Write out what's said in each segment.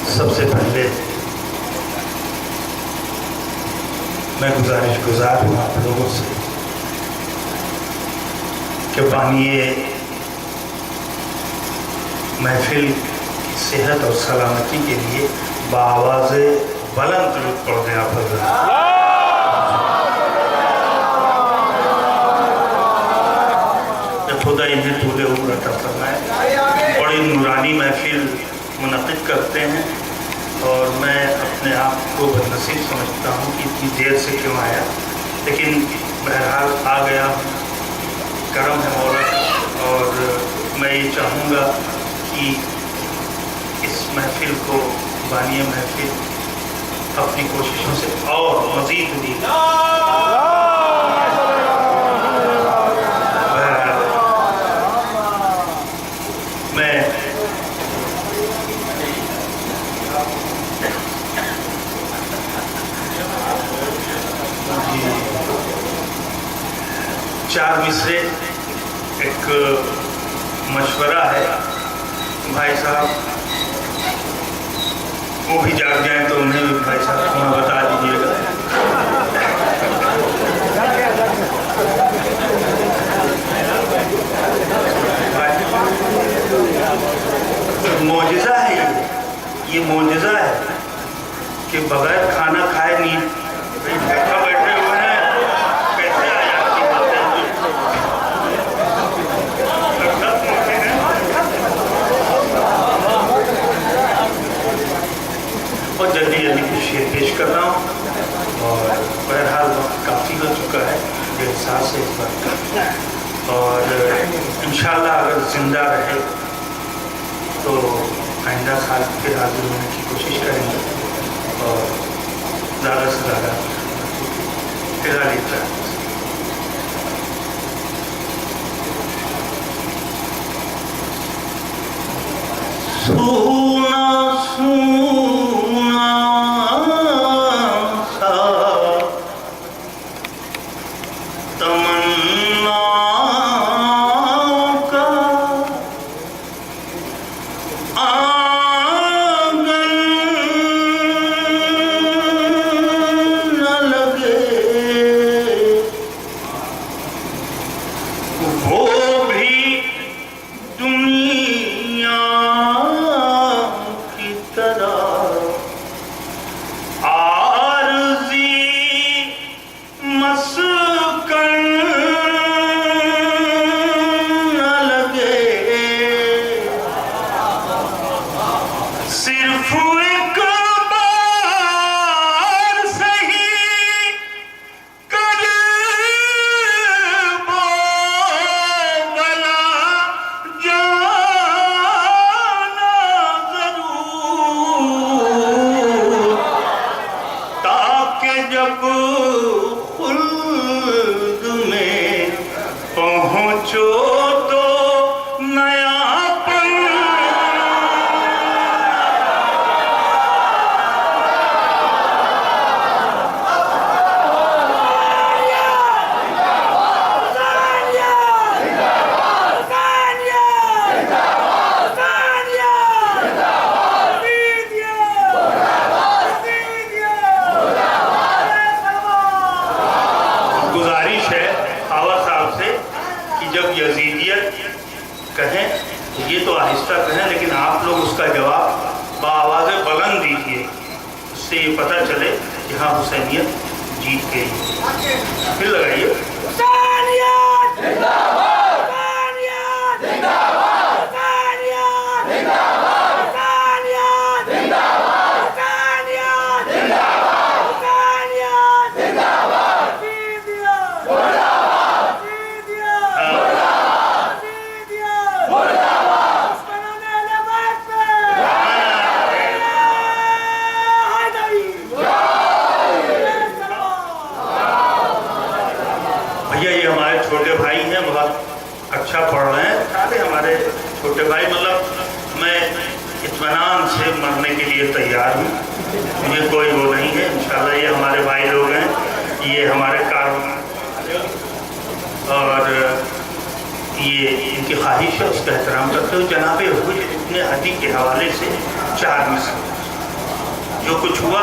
सबसे पहले मैं गुजार हूँ आप लोगों से कि बानिए महफिल की सेहत और सलामती के लिए बाआवाज़ बुलंद दुरूद पढ़ दें आप खुदा इन्हें तूले उम्र अता फरमाए। बड़ी नूरानी महफिल मुनक़िद करते हैं और मैं अपने आप को बदनसीब समझता हूँ कि इतनी देर से क्यों आया, लेकिन बहरहाल आ गया हूँ। करम है मौला और मैं ये चाहूँगा कि इस महफिल को बानिए महफिल अपनी कोशिशों से और मज़ीद भी मैं 4 मिसरे एक मशवरा है भाई साहब, वो भी जाग जाए तो उन्हें भी भाई साहब थोड़ा बता दीजिएगा। मौजिज़ा है ये मौजिज़ा है कि बगैर खाना खाए नहीं भूखा बैठे हुए हैं, कैसे आया आपकी बातें। और जल्दी जल्दी कुछ शेर पेश कर रहा हूँ और बहरहाल वक्त काफ़ी हो चुका है मेरे एहसास है इस बात का, और इंशाअल्लाह अगर ज़िंदा रहे तो आइंदा साल फिर हाजिर होने की कोशिश करेंगे और ज़्यादा से ज़्यादा फिलहाल इतना। सोना सोना सा तमन्ना का आंगन न लगे, वो भी दुनिया की तरह आरज़ी मस्कन न लगे। सिर्फ एक बार सही कर बोला जाना ज़रूर, ताकि जब खुल्द में पहुँचो तो नयापन जब यजीदियत कहें तो ये तो आहिस्ता कहें, लेकिन आप लोग उसका जवाब बाआवाज़ बुलंद दीजिए, उससे ये पता चले कि हाँ हुसैनियत जीत गई। फिर लगाइए भैया, ये हमारे छोटे भाई हैं, बहुत अच्छा पढ़ रहे हैं। सारे हमारे छोटे भाई, मतलब मैं इत्मीनान से मरने के लिए तैयार हूँ, मुझे कोई वो नहीं है। इंशाल्लाह ये हमारे भाई लोग हैं, ये हमारे कार और ये इनकी ख्वाहिश है, उसका एहतराम करते हुए जनाब हुज़्र इब्न अदी के हवाले से 4 मिसरे जो कुछ हुआ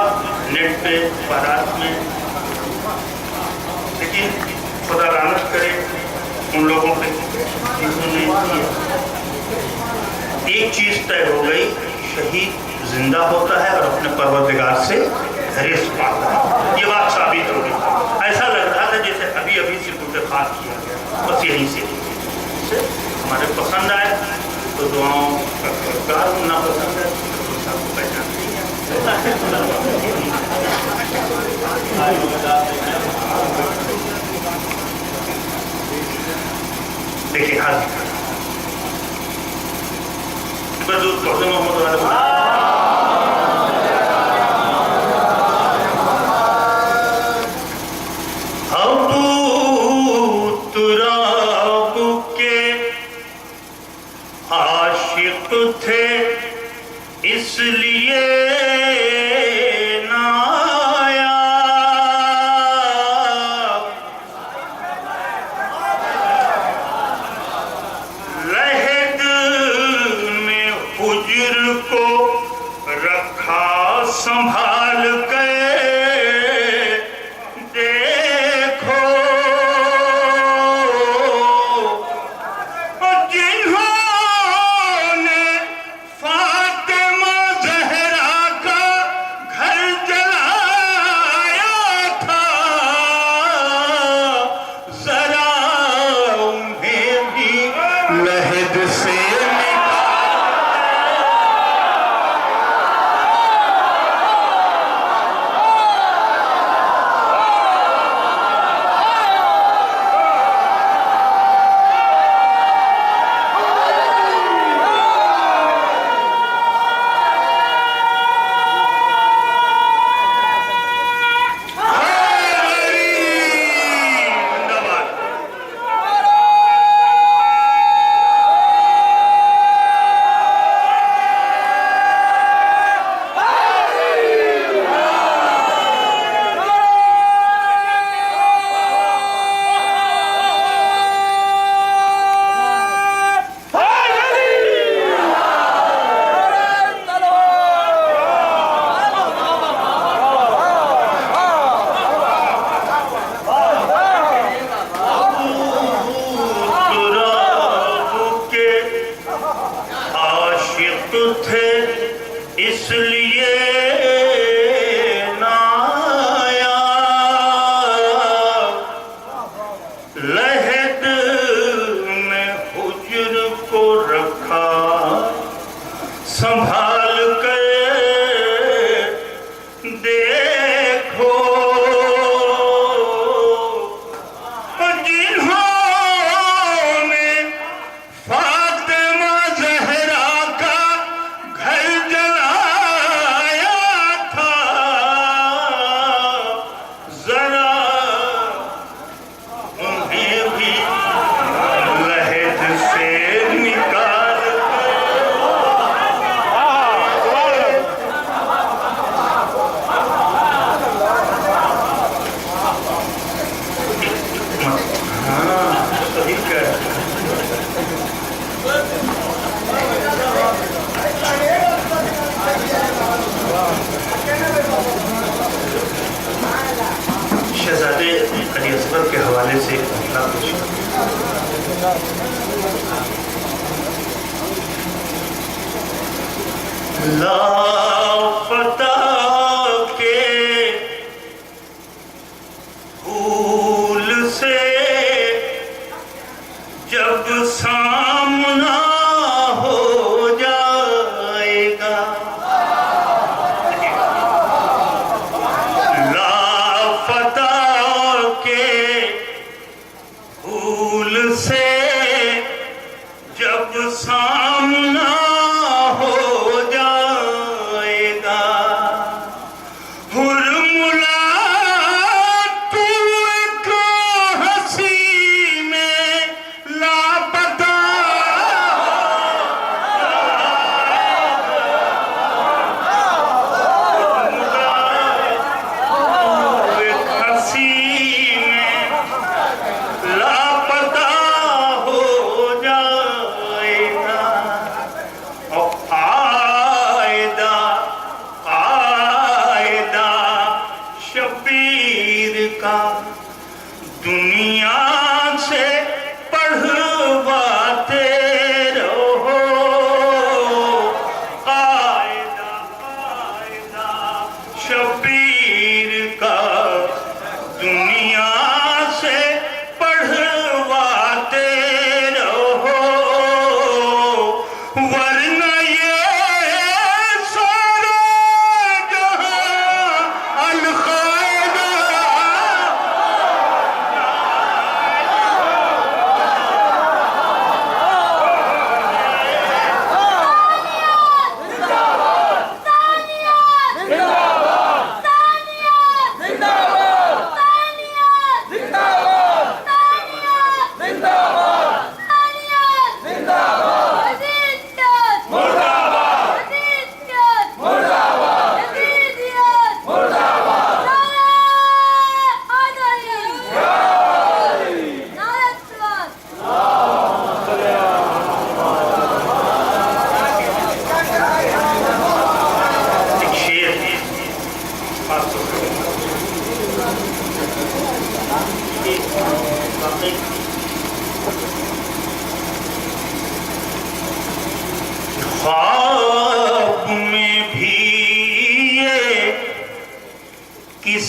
नेट पे बारात में, लेकिन खुदा लानत करे उन लोगों पे जिन्होंने किया। एक चीज तय हो गई, शहीद जिंदा होता है और अपने परवरदिगार से रिज़्क़ पाता है। ये बात साबित हो गई। ऐसा लग रहा था जैसे अभी अभी से मुंतखाब किया गया, बस यहीं से हमारे पसंद आए तो दुआओं का सरकार, ना पसंद है तो सबको पहचान नहीं है। देखिए हाथ मोहम्मद थे इसलिए ना आया, लहद में हुज्र को रखा संभाल के, थे इसलिए ना आया, लहद में हुज्र को रखा संभाल कर, देखो शहजादे अली असगर के हवाले से लापता के भूल से जब सामना हो जाएगा, लापता के भूल से जब सामना हो जाएगा,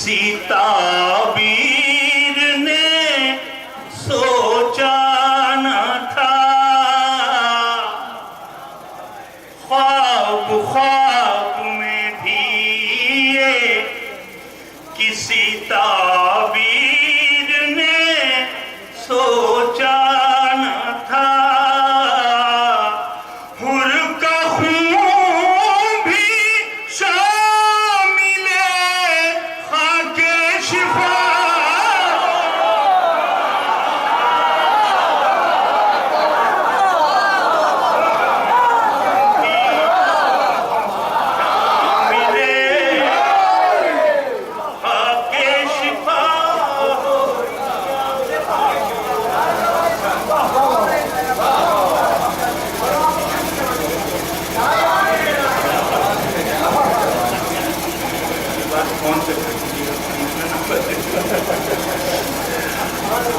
किसी ताबीर ने सोचा न था, ख्वाब ख्वाब में भी ये किसी ताबीर ने सोचा न था। हुर का खून भी शामिले खाके शिफा,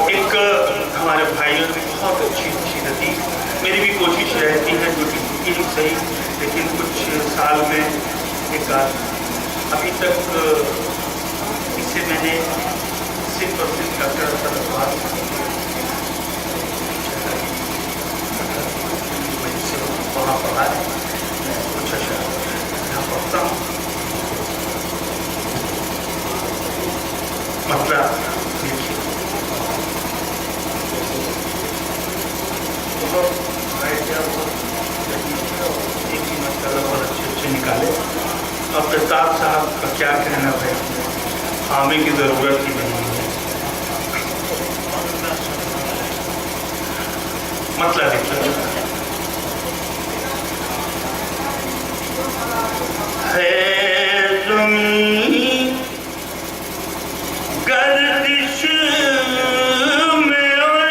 एक हमारे भाइयों ने बहुत अच्छी नसीहत, मेरी भी कोशिश रहती है जो कि ही सही, लेकिन कुछ साल में एक अभी तक इसे मैंने सिर्फ और सिर्फ डॉक्टर वहाँ पढ़ा है, कुछ अच्छा यहाँ पढ़ता हूँ, मतलब देखिए एक ही मसला बहुत अच्छे निकाले। और प्रताप साहब का क्या कहना है, हामी की ज़रूरत ही नहीं है, मतलब है ज़मीन गर्दिश में और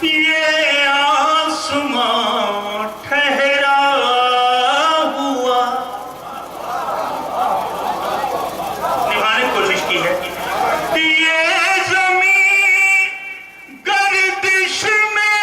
ये आसमां ठहरा हुआ, निभाने की कोशिश की है। ये ज़मीन गर्दिश में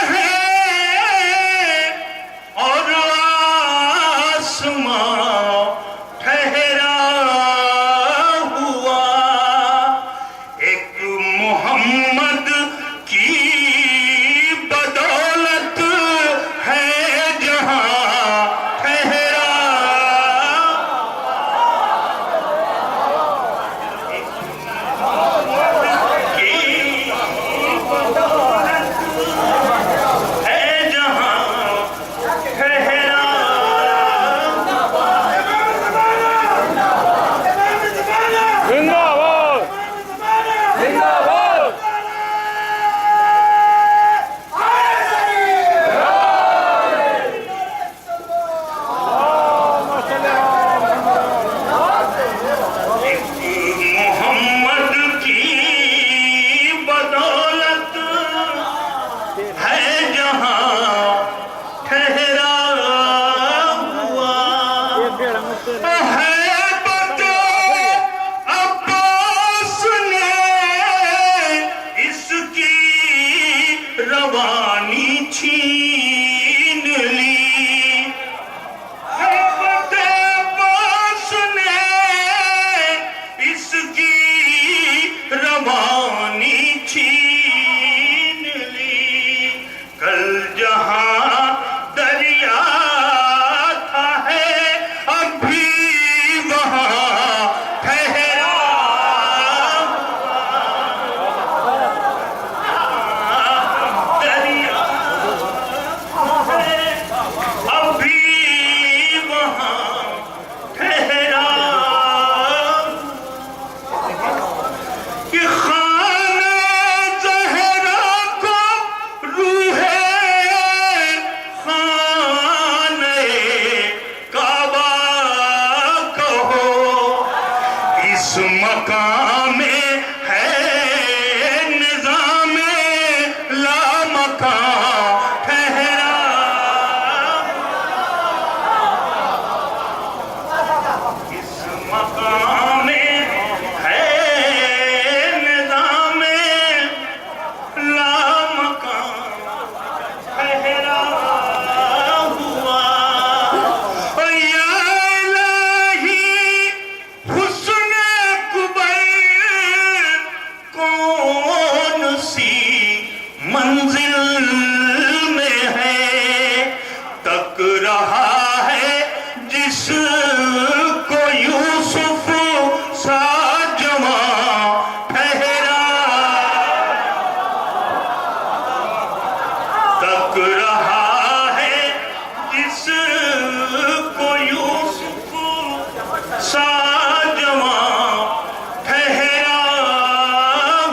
जिसको यूसुफ सा जवां ठहरा तक रहा है, जिसको यूसुफ सा जवां ठहरा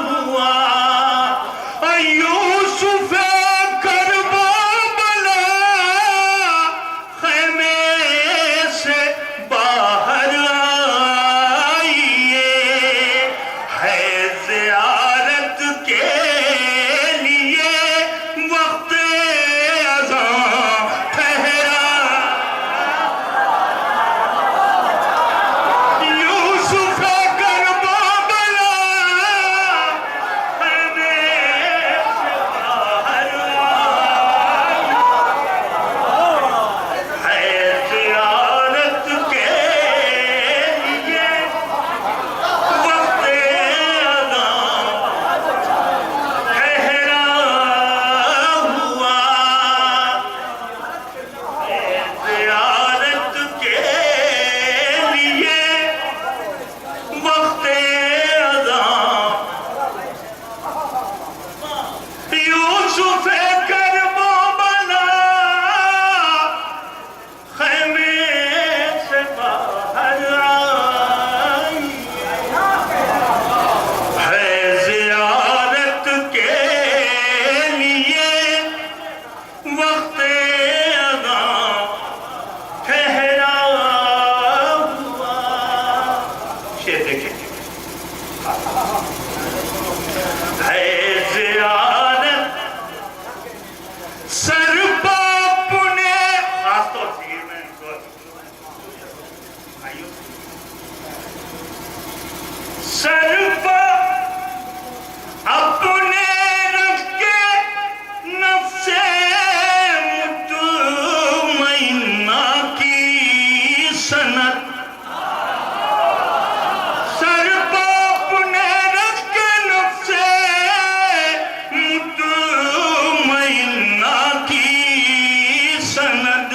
हुआ। यूसुफ करबला खैमे से बाहर आइए, है ज़ियारत के लिए वक्त अज़ां ठहरा। यूसुफ करबला खैमे से बाहर है ज़ियारत के लिए वक्त अज़ां ठहरा हुआ। है ज़ियारत के लिए वक्त अज़ां। यूसुफ करबला खैमे से बाहर आई, है ज़ियारत के लिए वक्त अज़ां ठहरा हुआ। शेर देखिए, है ज़ियारत सर बाप ने, खासतौर से ये मैं भाइयों, सर बाप अपने रख के नफ्से मुतमइन्ना की सनत, सर बाप ने रख के नफ्से मुतमइन्ना की सनद।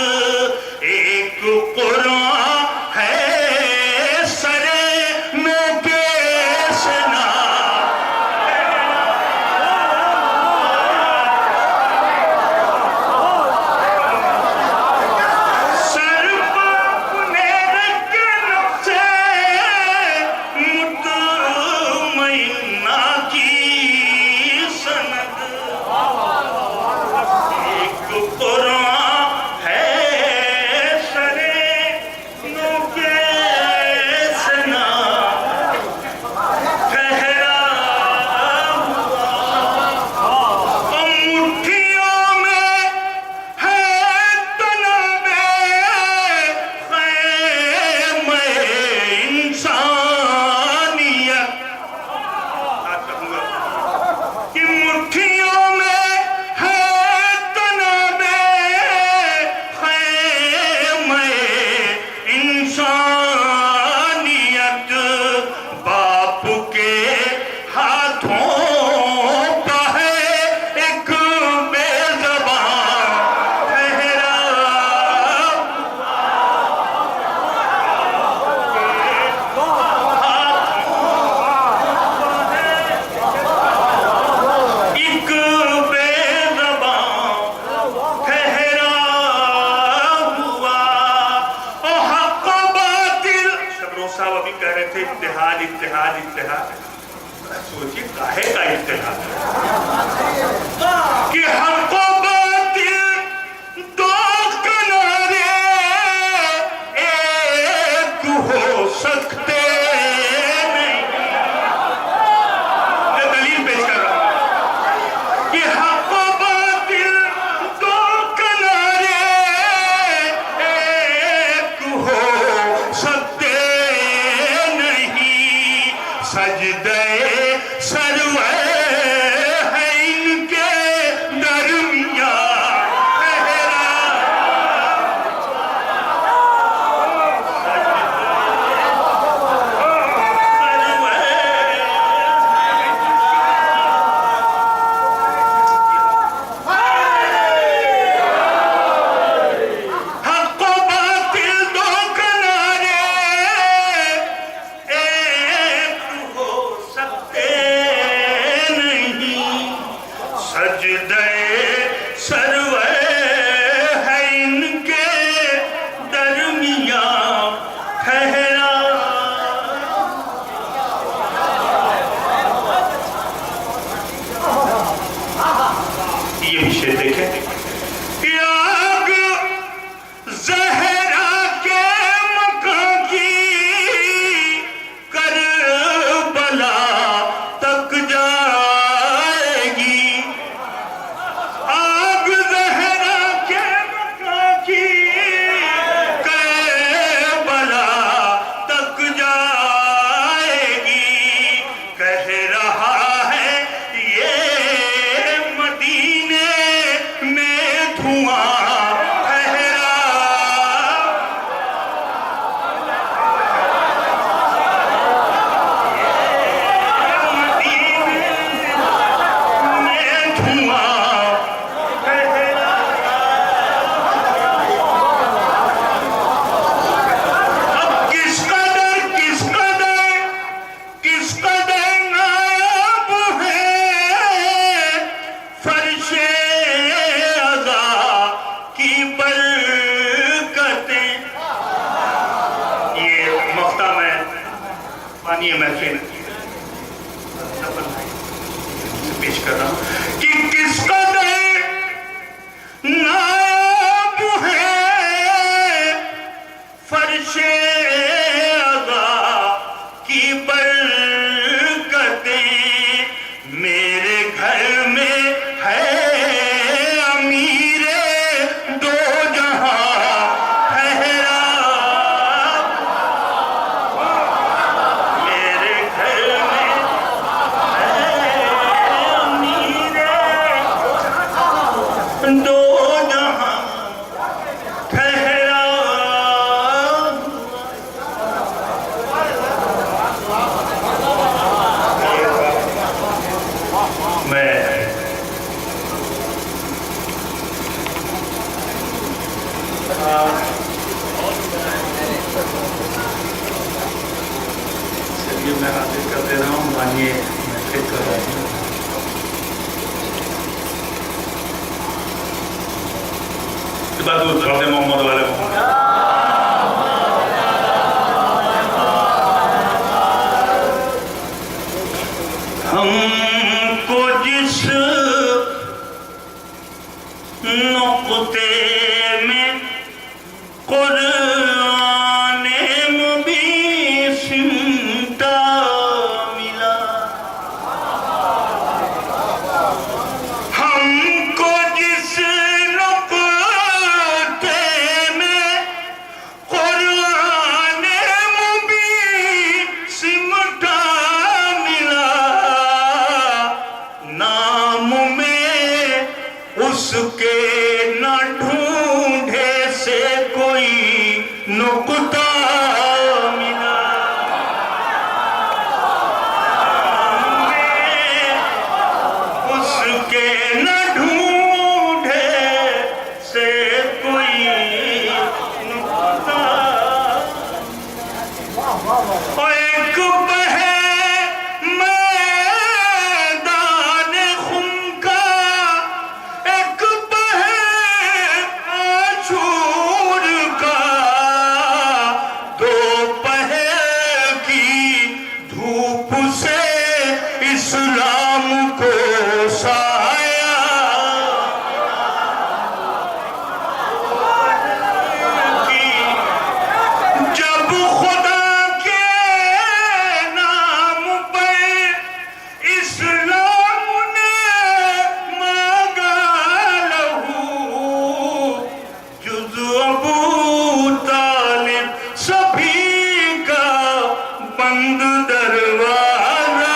एक कुरान है सरे नोके सना, सर बाप ने रख के नफ्से मुतमइन्ना की सनद। एक कुरान है सरे नोके सना ठहरा हुआ। मुट्ठियों में है तनाबे ख़ैमे इंसानियत। आज कहूँगा कि मुट्ठियों में है तनाबे ख़ैमे इंसानियत। बाप के हाथों का है एक बेज़बान ठहरा एक बेज़बान ठहरा हुआ। और हक़ बातिल, शबरों साहब अभी कह रहे थे इत्तेहाद इत्तेहाद इत्तेहाद। सोचिए काहे का इत्तेहाद कि हक़ बातिल दो किनारे एक हो सकते नहीं। मैं दलील पेश कर रहा हूं कि हक़ बातिल दो किनारे एक हो सकते नहीं। सजदे सरवर है इनके दरमियान मानिए महफिल पेश कर रहा हूं कि किस कदर नाब है फर्शे अज़ा की बरकतें मेरे घर में है अमीरे दो जहां ठहरा मेरे घर में है अमीरे दो जहां ठहरा चलिए मैं हाजिर कर दे रहा हूँ मानिए मैं फिर कर रहा हूँ मोहम्मद वाले हमको जिस नुक्ते में कुरान मुबीन सिमटा मिला हमको जिस नुक्ते में कुरान मुबीन सिमटा मिला नाम में उसके न ढूंढे से कोई नुक्ता मिला उसके न ढूंढे से कोई नुक्ता एक बहे मैदान खुम का एक बहे आशूर का दोपहर की धूप से इस्लाम को साया जब खुदा के नाम पर इस्लाम ने मांगा लहू जुज़ अबू तालिब सभी का बंद दरवाजा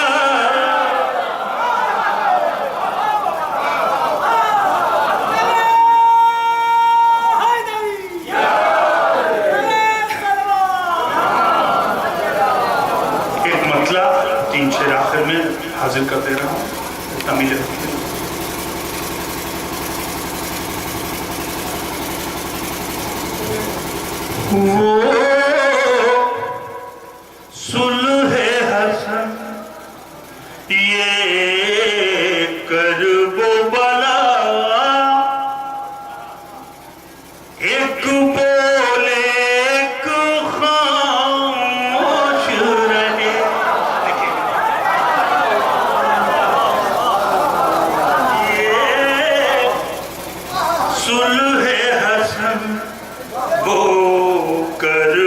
एक मतला 3 शेर आखिर में हाजिर कर दे रहा हूँ तमिल वो सुलह हसन ये करबो बला एक बोले एक खामोश रहे ये सुलह हसन वो कर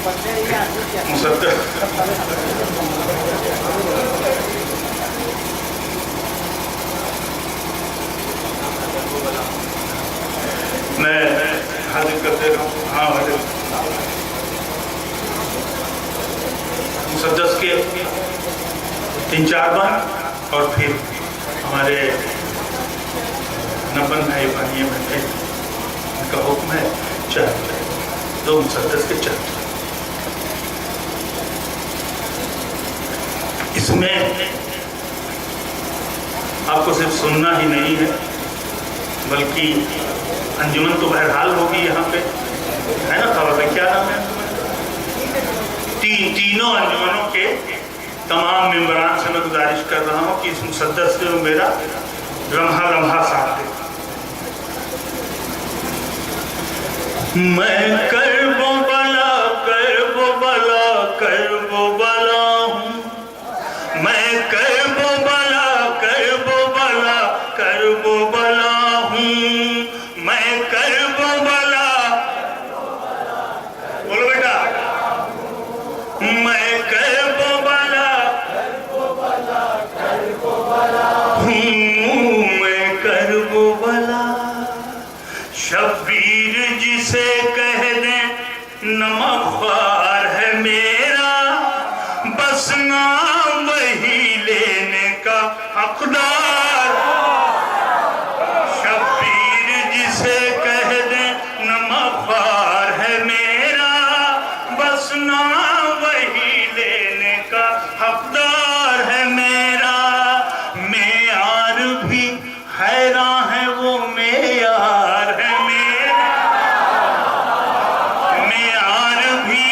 मुसद्दस मैं हाजिर कर दे रहा हूँ। हाँ हाजिर। मुसद्दस के 3-4 बार और फिर हमारे नबन भाई बानिए में थे, उनका हुक्म है 4, 2 मुसद्दस के 4। इसमें आपको सिर्फ सुनना ही नहीं है, बल्कि अंजुमन तो बहरहाल होगी यहाँ पे, है ना? खबर है, क्या नाम है? तीनों अंजुमनों के तमाम मेंबरान से मैं गुजारिश कर रहा हूँ कि इस मुसद्दस से मेरा लम्हा साथ दे। मैं करबो बला हूँ, मैं करबो बला हूँ, मैं करबो बला, बोलो बेटा, मैं करबो बला हूँ, मैं करबो बला। शब्बीर जिसे कह दे नमख्वार है मेरा, बस नाम वही लेने का हकदार। शब्बीर जिसे कह दे नमख्वार है मेरा, बस नाम वही लेने का हकदार है मेरा। मेयार भी हैरान है वो मेयार है मेरा, मेयार भी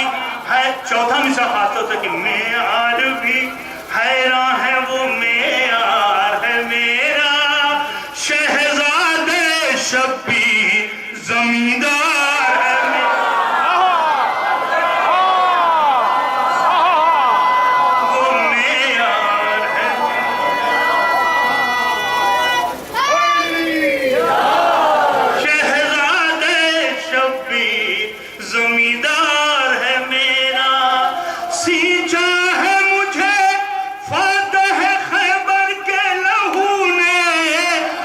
है। चौथा मिसरा खास तौर से कि मेयार भी हैरान है वो मेयार है मेरा। शहजादे शब्बीर जमींदार है मेरा, वो मेयार है। शहजादे शब्बीर जमींदार है मेरा। सींचा है मुझे फातह खैबर के लहू ने,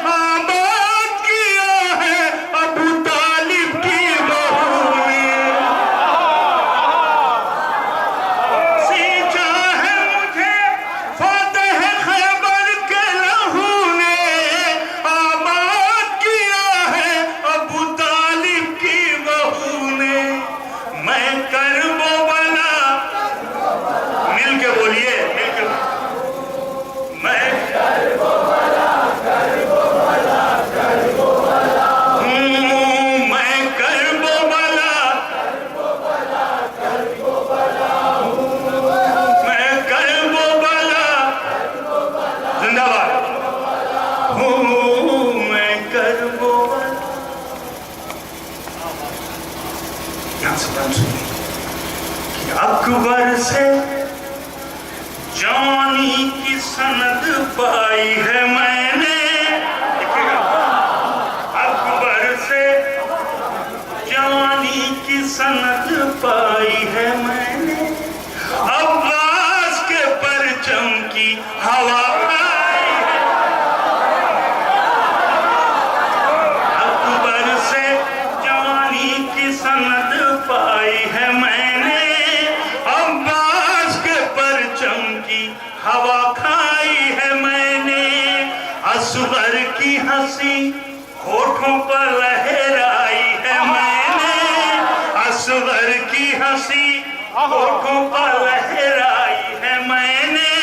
आबाद किया है अबू तालिब की बहू ने। सींचा है मुझे फातह खैबर के लहू ने, आबाद किया है अबू तालिब की बहू ने। मैं करबो बला, मिल के बोलिए, मिल के, मैं करबो बला हूँ, मैं करबो बला मैं करबो बला जिंदाबाद हूँ, मैं करबो बला। यहाँ से बात सुनिए कि अकबर से जानी की सनद पाई है मैंने। देखिएगा, अकबर से जानी की सनद पाई है मैंने। अब्बास के परचम की हवा आई है। अकबर से जानी की सनद पाई है मैंने। अब्बास के परचम की हवा खाई है मैंने। असगर की हंसी होठों पर लहराई है मैंने। असगर की हंसी होठों पर लहराई है मैंने।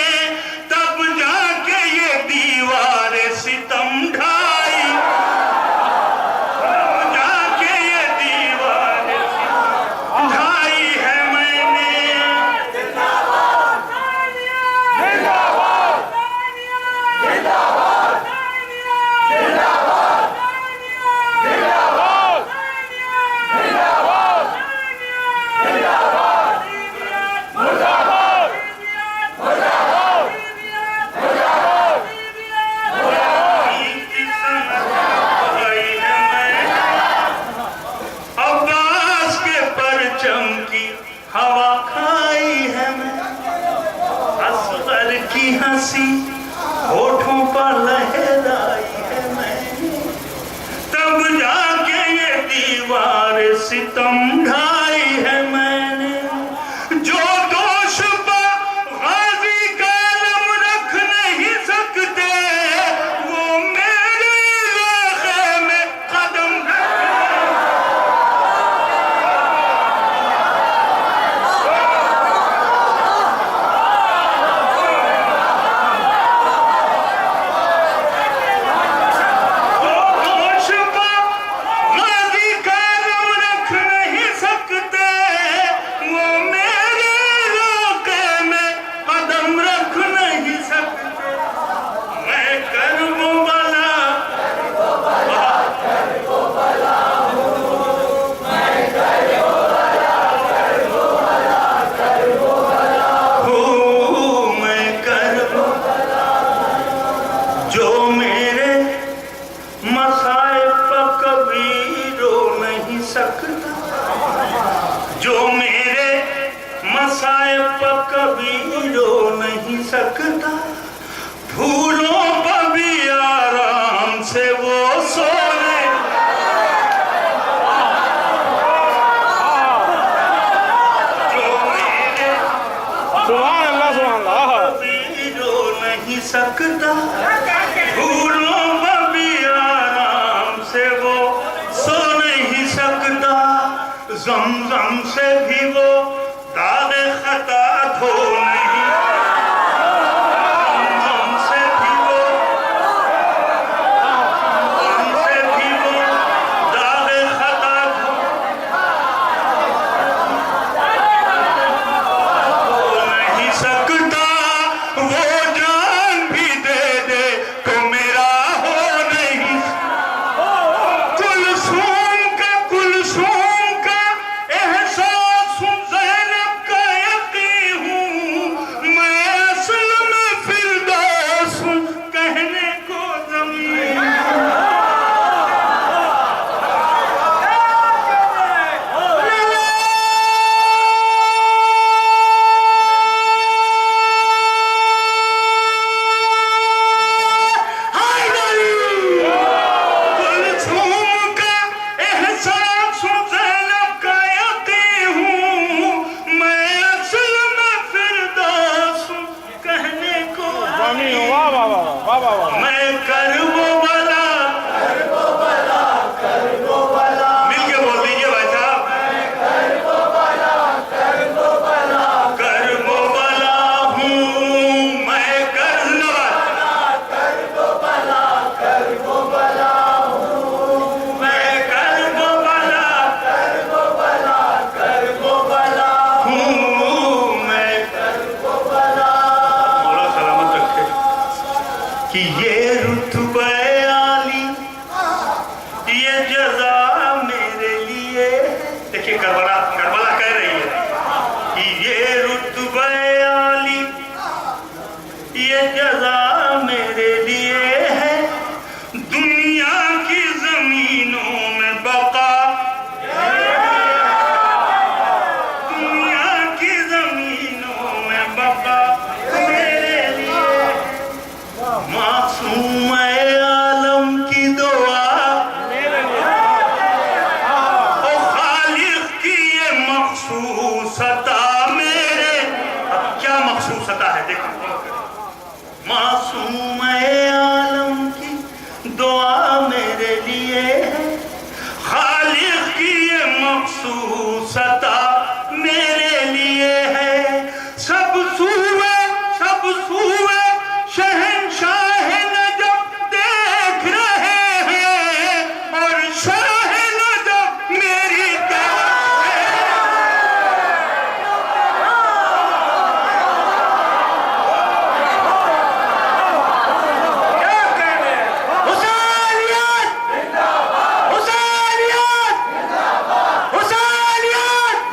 तब जाके ये दीवार सितम ढाई, तब जाके ये दीवार सितम ढाई है मैंने। हवा खाई है मैं, असगर की हंसी होठों पर लहराई है मैंने, तब जाके ये दीवार सितम ढाई है मैंने। जो दोष पर गाजी का नाम रख नहीं सकते, वो मेरे इलाके में कदम कभी रो नहीं सकता, फूलों पर भी आराम से वो सोने, जो मेरे कभी रो नहीं सकता, फूलों पर भी आराम से वो सो नहीं सकता, ज़म-ज़म से भी वो दाग खता धो नहीं, हमसे भी वो दाग खता धो नहीं सकता, वो जान भी दे दे तो मेरा हो नहीं। कुलसूम का एहसास मैं करबो वाला मिलके बोल दीजिए भाई साहब, करबो वाला हूँ मैं, करबो वाला हूँ मैं, करबो वाला हूँ मैं, मौला सलामत रखे कि ये रुतबे आली, ये जज़ा मेरे लिए। देखिए करबला कह रही है कि ये रुतबे आली, ये जज़ा मेरे लिए है, दुनिया की जमीनों में बका, दुनिया की जमीनों में बका मेरे लिए। मासूम आलम की दुआ और खालिक की ये मखसूसता मेरे, अब क्या मखसूसता है देखो, मासूम आलम की दुआ मेरे लिए है, खालिक की ये मखसूसता मेरे लिए है। सब सूबे शहंशाह नजब देख रहे हैं और शाह नजब मेरी तरफ है। क्या कहने हुसैनियत, हुसैनियत, हुसैनियत,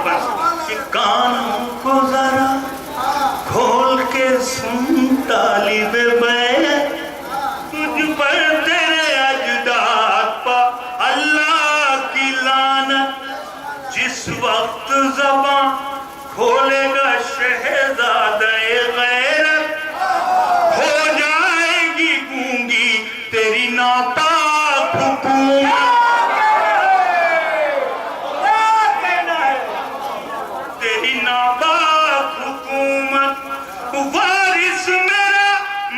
बस कि कानों को जरा खोल के सुन तालिब बैत, तुझ पर तेरे अजदाद पर अल्लाह की लानत। जिस वक्त ज़बां खोलेगा शहज़ादा गैरत, हो जाएगी गूंगी तेरी नापाक हुकूमत। तेरी नापाक हुकूमत वारिस मेरा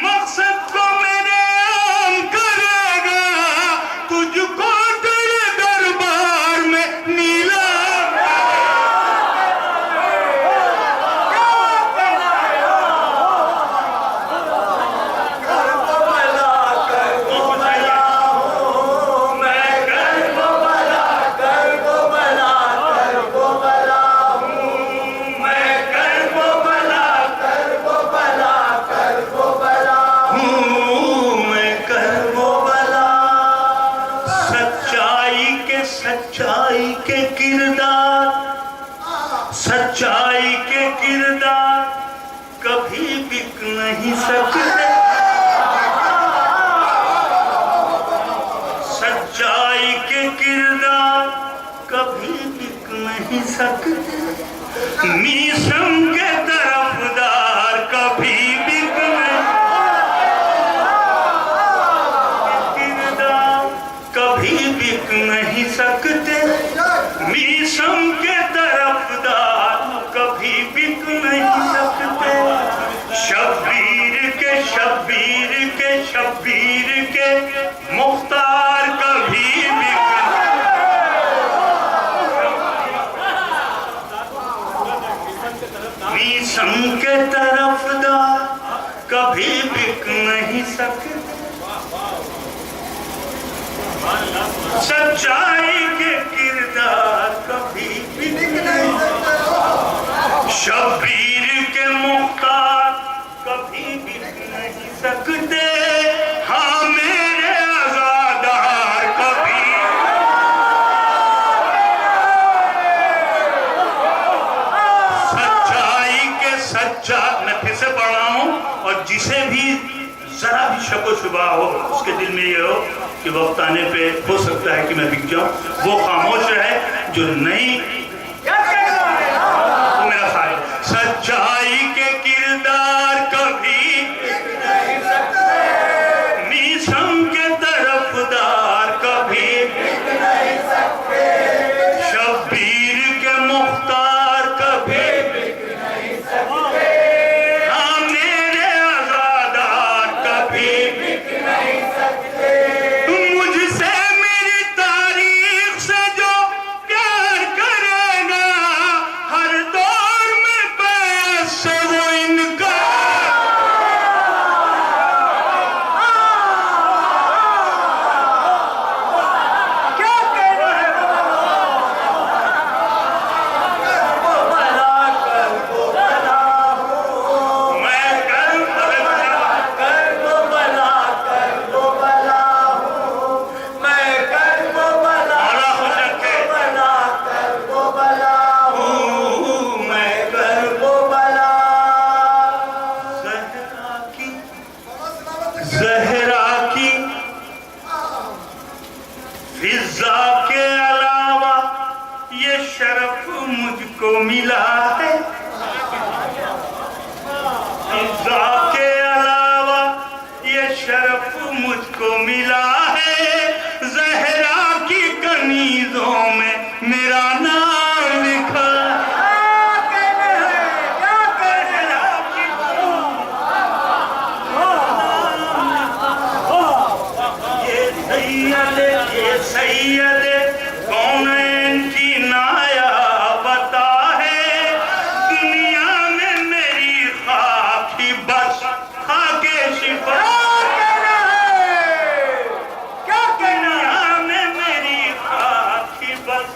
मकसद को मेरे आम करेगा, तुझको तेरे दरबार में नीला सच्चाई के किरदार, सच्चाई के किरदार कभी बिक नहीं सकते। सच्चाई के किरदार कभी बिक नहीं सकते। मीसम के तरफदार कभी बिक नहीं, किरदार कभी बिक नहीं सकते। मीसम के तरफदार कभी बिक नहीं सकते। शब्बीर के शब्बीर के शब्बीर के मुख्तार कभी बिक नहीं, मीसम के तरफदार कभी बिक नहीं सकते। सच्चाई के किरदार कभी बिक नहीं सकते। शब्बीर के मुख्तार कभी बिक नहीं सकते। हाँ मेरे आज़ादार कभी, सच्चाई के सच्चा, मैं फिर से पढ़ रहा हूँ, और जिसे भी जरा भी शक व शुबा हो, उसके दिल में ये हो कि वक्त आने पे हो सकता है कि मैं बिक जाऊं, वो खामोश है जो नहीं। मेरा ख्याल सच्चाई के किरदार कभी नहीं सकते। मीसम के तरफदार कभी नहीं सकते। शब्बीर के मुख्तार कभी नहीं सकते। हाँ मेरे आज़ादार कभी नहीं सकते। मुझसे मेरी तारीख से जो प्यार करेगा, हर दौर में बैत से वो इनका क्या कहना है। मैं ज़हरा की फिज़ा के अलावा ये शरफ मुझको मिला है। फिज़ा के अलावा ये शरफ मुझको मिला है। ज़हरा की कनीज़ों में मेरा नाम लिखा। सैयद कौनैन की नायाबता है, दुनिया में मेरी खाक ही बस खाके शिफा। क्या कहना है, दुनिया में मेरी खाक ही बस